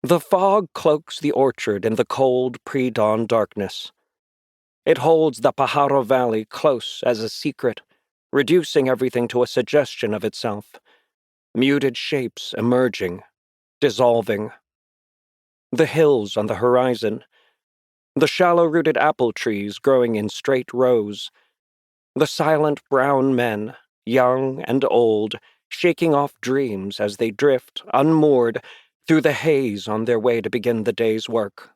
The fog cloaks the orchard in the cold pre-dawn darkness. It holds the Pajaro Valley close as a secret, reducing everything to a suggestion of itself. Muted shapes emerging, dissolving. The hills on the horizon. The shallow-rooted apple trees growing in straight rows. The silent brown men, young and old, shaking off dreams as they drift, unmoored, through the haze on their way to begin the day's work.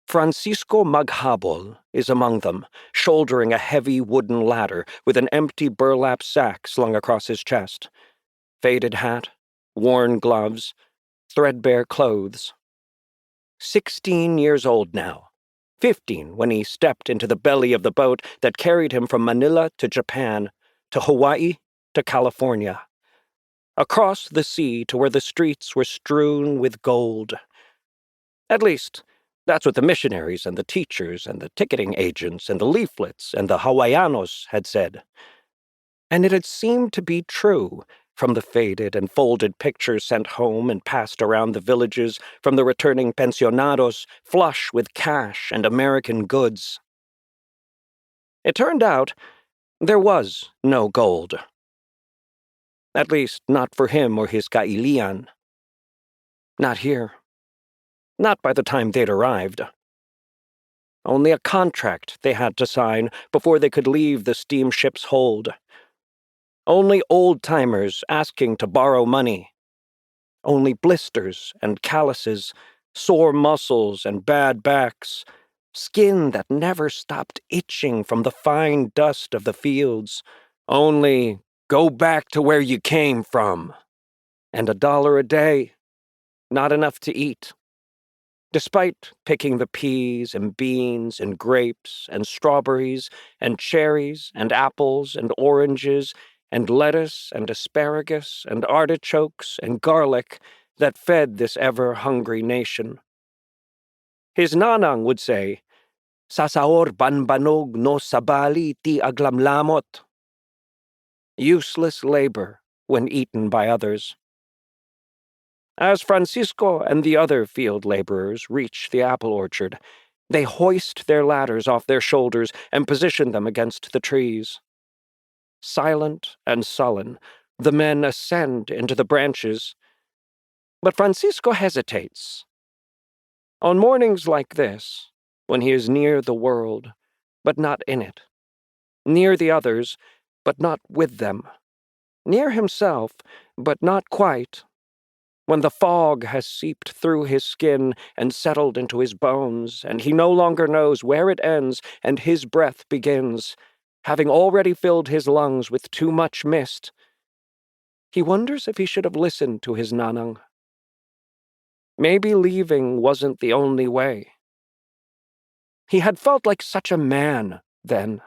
Francisco Maghabol is among them, shouldering a heavy wooden ladder with an empty burlap sack slung across his chest. Faded hat, worn gloves, threadbare clothes. 16 years old now. 15 when he stepped into the belly of the boat that carried him from Manila to Japan, to Hawaii, to California. Across the sea to where the streets were strewn with gold. At least, that's what the missionaries and the teachers and the ticketing agents and the leaflets and the Hawaiianos had said. And it had seemed to be true, from the faded and folded pictures sent home and passed around the villages from the returning pensionados flush with cash and American goods. It turned out there was no gold. At least not for him or his kailian. Not here. Not by the time they'd arrived. Only a contract they had to sign before they could leave the steamship's hold. Only old-timers asking to borrow money. Only blisters and calluses, sore muscles and bad backs, skin that never stopped itching from the fine dust of the fields. Only go back to where you came from. And $1 a day, not enough to eat. Despite picking the peas and beans and grapes and strawberries and cherries and apples and oranges and lettuce and asparagus and artichokes and garlic that fed this ever-hungry nation. His nanang would say, "Sasaor banbanog no sabali ti aglamlamot." Useless labor when eaten by others. As Francisco and the other field laborers reach the apple orchard, they hoist their ladders off their shoulders and position them against the trees. Silent and sullen, the men ascend into the branches. But Francisco hesitates. On mornings like this, when he is near the world, but not in it, near the others, but not with them, near himself, but not quite, when the fog has seeped through his skin and settled into his bones, and he no longer knows where it ends and his breath begins, having already filled his lungs with too much mist, he wonders if he should have listened to his nanang. Maybe leaving wasn't the only way. He had felt like such a man then.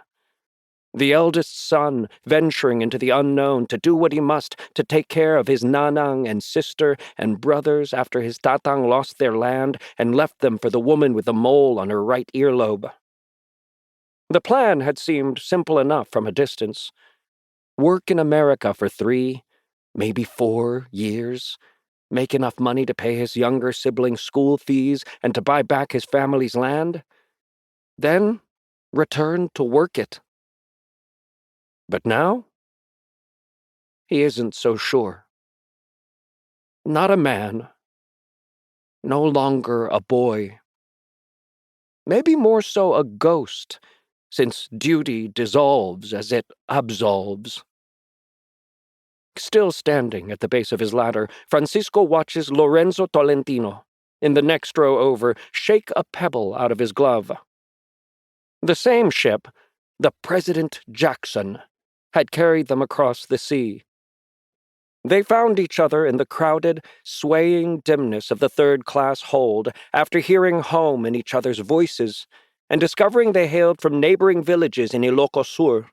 The eldest son venturing into the unknown to do what he must to take care of his nanang and sister and brothers after his tatang lost their land and left them for the woman with the mole on her right earlobe. The plan had seemed simple enough from a distance. Work in America for 3, maybe 4 years, make enough money to pay his younger siblings' school fees and to buy back his family's land, then return to work it. But now, he isn't so sure. Not a man. No longer a boy. Maybe more so a ghost, since duty dissolves as it absolves. Still standing at the base of his ladder, Francisco watches Lorenzo Tolentino, in the next row over, shake a pebble out of his glove. The same ship, the President Jackson, had carried them across the sea. They found each other in the crowded, swaying dimness of the third-class hold after hearing home in each other's voices and discovering they hailed from neighboring villages in Ilocos Sur.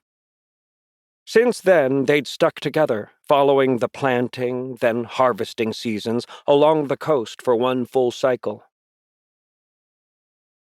Since then, they'd stuck together, following the planting, then harvesting seasons along the coast for one full cycle.